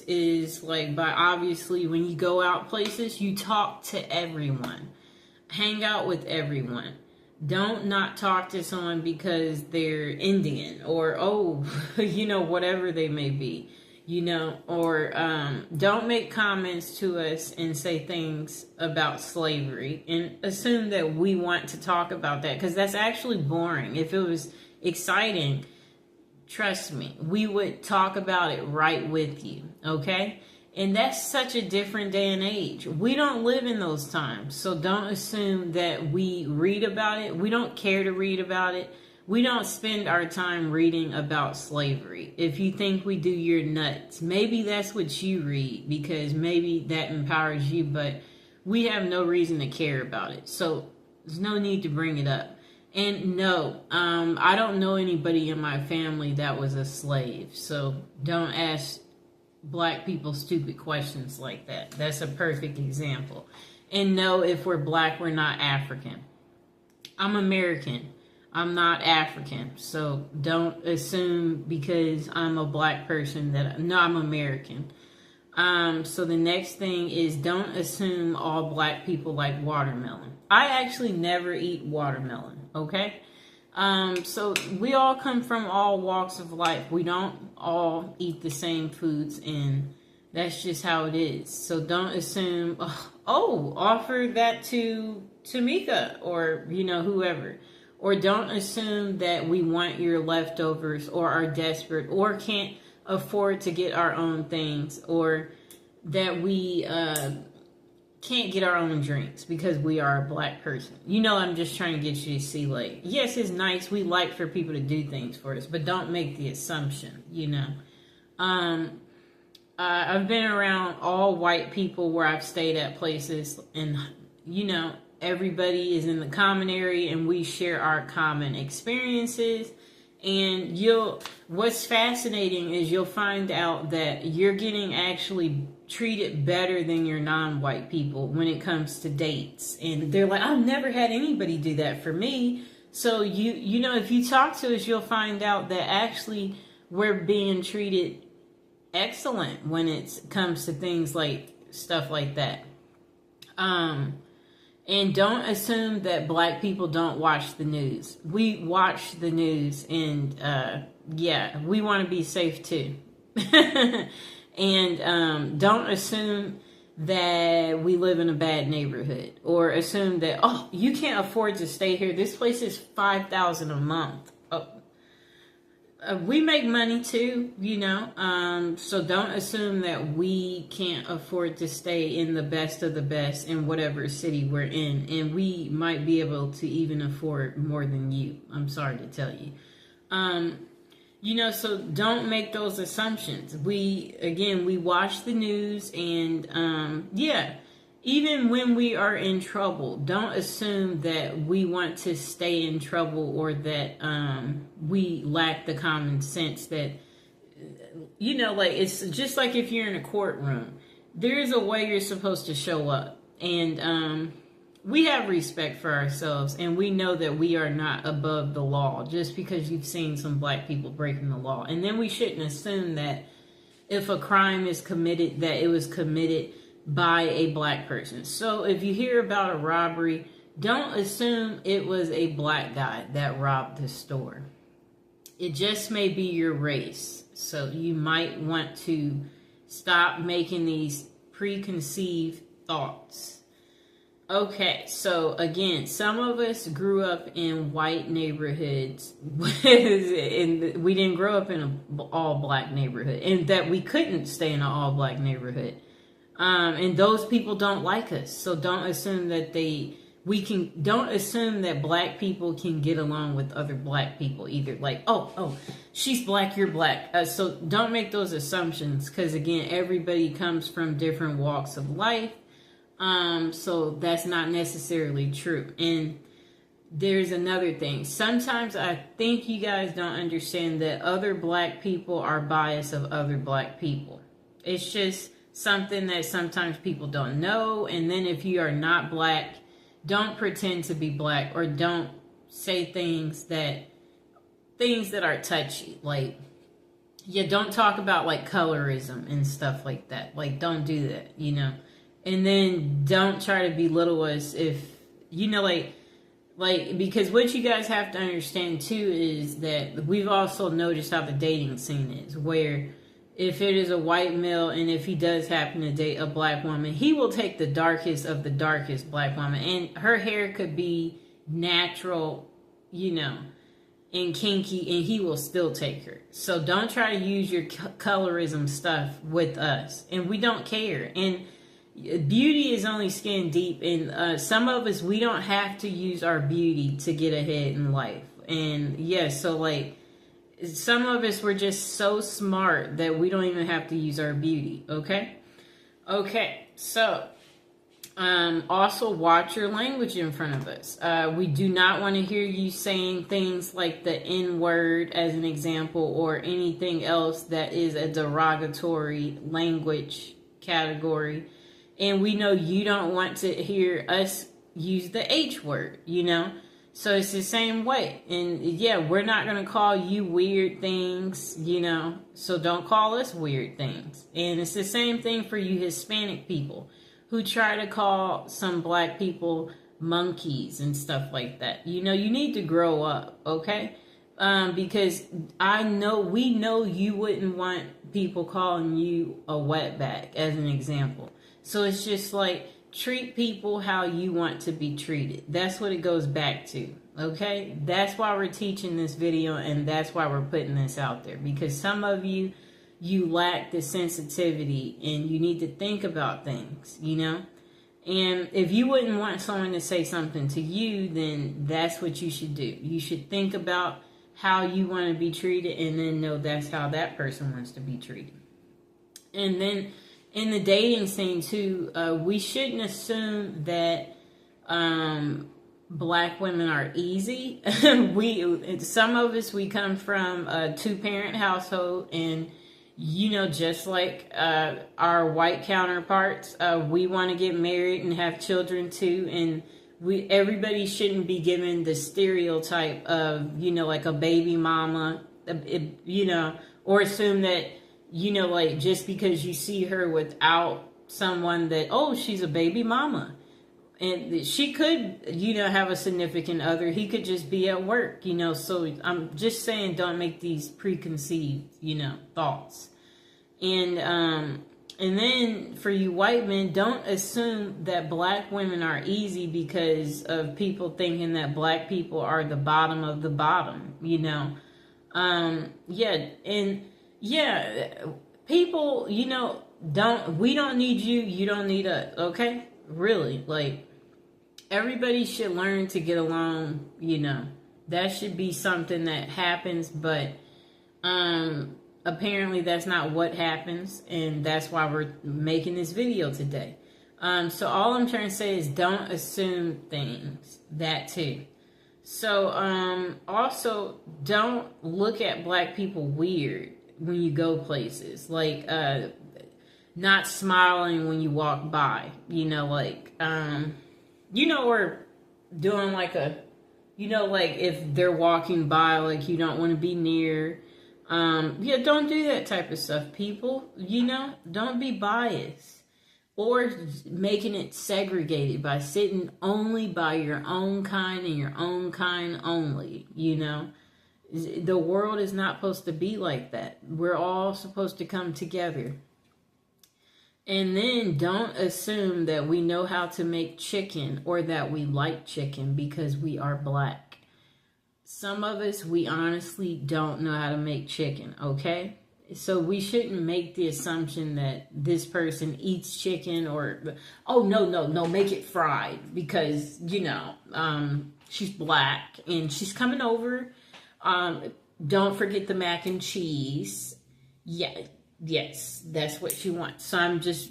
is like, by obviously when you go out places, you talk to everyone, hang out with everyone. Don't not talk to someone because they're Indian or, oh, whatever they may be, or don't make comments to us and say things about slavery and assume that we want to talk about that, because that's actually boring. If it was exciting, trust me, we would talk about it right with you, okay? And that's such a different day and age. We don't live in those times. So don't assume that we read about it. We don't care to read about it. We don't spend our time reading about slavery. If you think we do, you're nuts. Maybe that's what you read because maybe that empowers you, but we have no reason to care about it. So there's no need to bring it up. And no, I don't know anybody in my family that was a slave. So don't ask Black people stupid questions like that. That's a perfect example. And no, if we're Black, we're not African. I'm American. I'm not African. So don't assume because I'm a Black person that, no, I'm American. So the next thing is, don't assume all Black people like watermelon. I actually never eat watermelon, okay? So we all come from all walks of life. We don't all eat the same foods, and that's just how it is. So don't assume, offer that to Tamika or, whoever. Or don't assume that we want your leftovers or are desperate or can't afford to get our own things, or that we can't get our own drinks because we are a Black person. I'm just trying to get you to see, like, yes, it's nice. We like for people to do things for us, but don't make the assumption, I've been around all white people where I've stayed at places, and, everybody is in the common area and we share our common experiences. And what's fascinating is you'll find out that you're getting actually treated better than your non-white people when it comes to dates. And they're like, I've never had anybody do that for me. So if you talk to us, you'll find out that actually we're being treated excellent when it comes to things like stuff like that. And don't assume that Black people don't watch the news. We watch the news, and we want to be safe too. And don't assume that we live in a bad neighborhood, or assume that, you can't afford to stay here. This place is $5,000 a month. We make money too, so don't assume that we can't afford to stay in the best of the best in whatever city we're in, and we might be able to even afford more than you. I'm sorry to tell you. So don't make those assumptions. We watch the news, and even when we are in trouble, don't assume that we want to stay in trouble, or that we lack the common sense that, it's just like if you're in a courtroom, there's a way you're supposed to show up. And we have respect for ourselves, and we know that we are not above the law just because you've seen some Black people breaking the law. And then we shouldn't assume that if a crime is committed, that it was committed by a Black person. So if you hear about a robbery, don't assume it was a Black guy that robbed the store. It just may be your race. So you might want to stop making these preconceived thoughts. Okay, so again, some of us grew up in white neighborhoods, and we didn't grow up in an all-Black neighborhood, and that we couldn't stay in an all-Black neighborhood. And those people don't like us. So don't assume that don't assume that Black people can get along with other Black people either. Like, she's Black, you're Black. So don't make those assumptions, because again, everybody comes from different walks of life. So that's not necessarily true. And there's another thing. Sometimes I think you guys don't understand that other Black people are biased of other Black people. It's just something that sometimes people don't know. And then if you are not Black, don't pretend to be Black, or don't say things that are touchy. Like, Yeah, don't talk about like colorism and stuff like that. Like, don't do that, you know. And then don't try to belittle us if, you know, like, because what you guys have to understand too is that we've also noticed how the dating scene is, where if it is a white male and if he does happen to date a black woman, he will take the darkest of the darkest black woman, and her hair could be natural, you know, and kinky, and he will still take her. So don't try to use your colorism stuff with us, and we don't care. And beauty is only skin deep, and some of us, we don't have to use our beauty to get ahead in life. And yes, so like some of us, we're just so smart that we don't even have to use our beauty. Okay, so also watch your language in front of us. We do not want to hear you saying things like the N word as an example, or anything else that is a derogatory language category. And we know you don't want to hear us use the H word, you know? So it's the same way. And yeah, we're not going to call you weird things, you know? So don't call us weird things. And it's the same thing for you Hispanic people who try to call some black people monkeys and stuff like that. You know, you need to grow up, okay? Because we know you wouldn't want people calling you a wetback as an example. So it's just like, treat people how you want to be treated. That's what it goes back to, okay? That's why we're teaching this video, and that's why we're putting this out there. Because some of you lack the sensitivity, and you need to think about things, you know? And if you wouldn't want someone to say something to you, then that's what you should do. You should think about how you want to be treated, and then know that's how that person wants to be treated. And then in the dating scene too, we shouldn't assume that black women are easy. Some of us, we come from a 2-parent household, and you know, just like our white counterparts, we want to get married and have children too. And everybody shouldn't be given the stereotype of, you know, like a baby mama, you know, or assume that, you know, like just because you see her without someone that, oh, she's a baby mama. And she could, you know, have a significant other. He could just be at work, you know. So I'm just saying, don't make these preconceived, you know, thoughts. And then for you white men, don't assume that black women are easy because of people thinking that black people are the bottom of the bottom, you know. People, you know, we don't need you, you don't need us, okay? Really, like, everybody should learn to get along, you know. That should be something that happens, but apparently that's not what happens, and that's why we're making this video today. So all I'm trying to say is don't assume things, that too. So also don't look at black people weird when you go places, like not smiling when you walk by, you know, like you know, or doing like a, you know, like if they're walking by, like you don't want to be near. Yeah, don't do that type of stuff, people. You know, don't be biased or making it segregated by sitting only by your own kind and your own kind only. You know, the world is not supposed to be like that. We're all supposed to come together. And then don't assume that we know how to make chicken or that we like chicken because we are black. Some of us, we honestly don't know how to make chicken, okay? So we shouldn't make the assumption that this person eats chicken or, oh, no, make it fried because, you know, she's black and she's coming over. Don't forget the mac and cheese. Yeah. Yes, that's what she wants. So this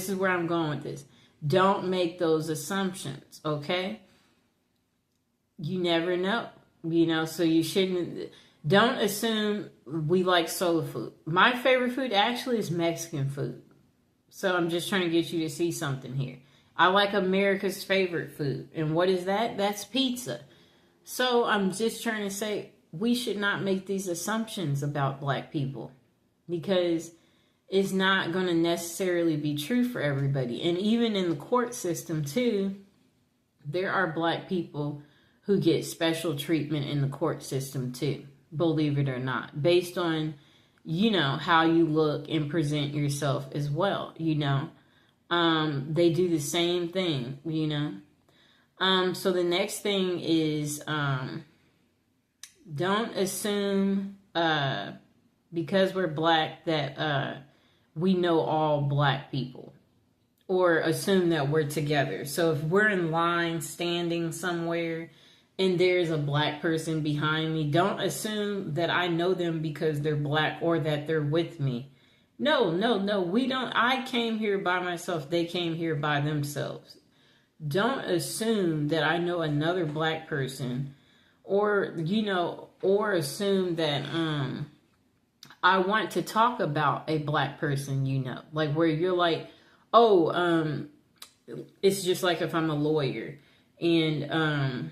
is where I'm going with this. Don't make those assumptions, okay? You never know, you know, so you shouldn't, don't assume we like soul food. My favorite food actually is Mexican food. So I'm just trying to get you to see something here. I like America's favorite food. And what is that? That's pizza. So I'm just trying to say we should not make these assumptions about black people. because it's not going to necessarily be true for everybody. And even in the court system too, there are Black people who get special treatment in the court system too, believe it or not, based on, you know, how you look and present yourself as well, you know. They do the same thing, you know. So the next thing is, don't assume, because we're Black that, we know all Black people, or assume that we're together. So if we're in line standing somewhere and there's a Black person behind me, don't assume that I know them because they're Black or that they're with me. No, we don't. I came here by myself. They came here by themselves. Don't assume that I know another Black person, or, you know, or assume that, I want to talk about a Black person, you know, like where you're like, oh, it's just like if I'm a lawyer and,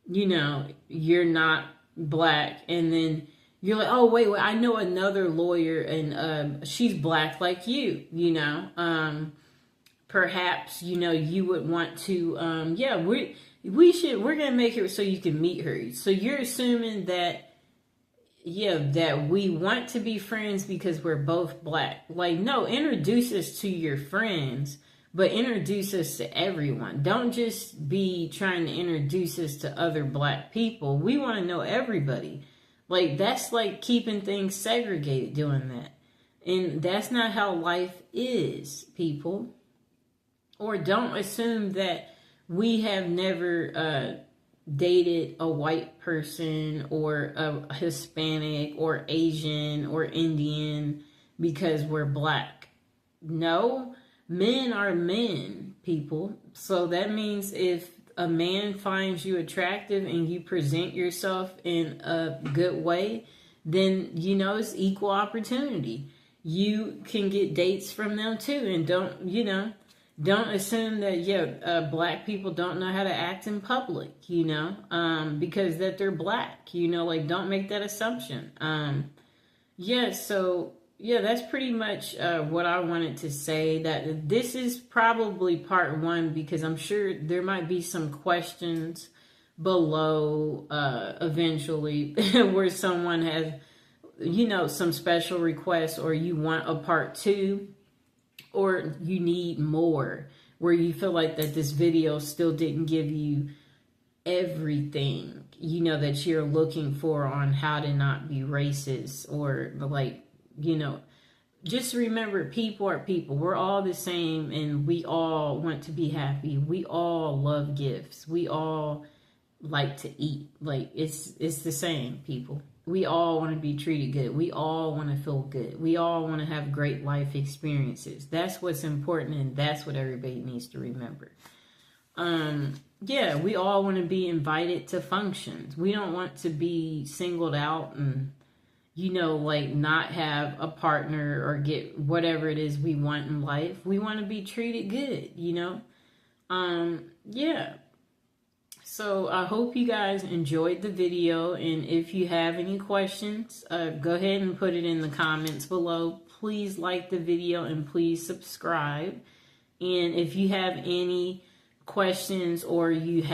you know, you're not Black, and then you're like, oh, wait, I know another lawyer and, she's Black like you know, perhaps, you know, you would want to, yeah, we're going to make it so you can meet her. So you're assuming that, yeah, that we want to be friends because we're both Black. Like, no, introduce us to your friends, but introduce us to everyone. Don't just be trying to introduce us to other Black people. We want to know everybody. Like, that's like keeping things segregated, doing that. And that's not how life is, people. Or don't assume that we have never, dated a white person or a Hispanic or Asian or Indian because we're Black. No, men are men, people. So that means if a man finds you attractive and you present yourself in a good way, then, you know, it's equal opportunity. You can get dates from them too. And don't, you know, don't assume that, yeah, Black people don't know how to act in public, you know, because that they're Black, you know, like, don't make that assumption. Yeah, so, yeah, that's pretty much what I wanted to say. That this is probably part one, because I'm sure there might be some questions below eventually where someone has, you know, some special requests, or you want a part two, or you need more, where you feel like that this video still didn't give you everything, you know, that you're looking for on how to not be racist, or like, you know, just remember, people are people. We're all the same, and we all want to be happy. We all love gifts. We all like to eat. Like, it's the same, people. We all want to be treated good. We all want to feel good. We all want to have great life experiences. That's what's important, and that's what everybody needs to remember. Yeah, we all want to be invited to functions. We don't want to be singled out and, you know, like, not have a partner or get whatever it is we want in life. We want to be treated good, you know? Yeah. So I hope you guys enjoyed the video, and if you have any questions, go ahead and put it in the comments below. Please like the video and please subscribe. And if you have any questions, or you have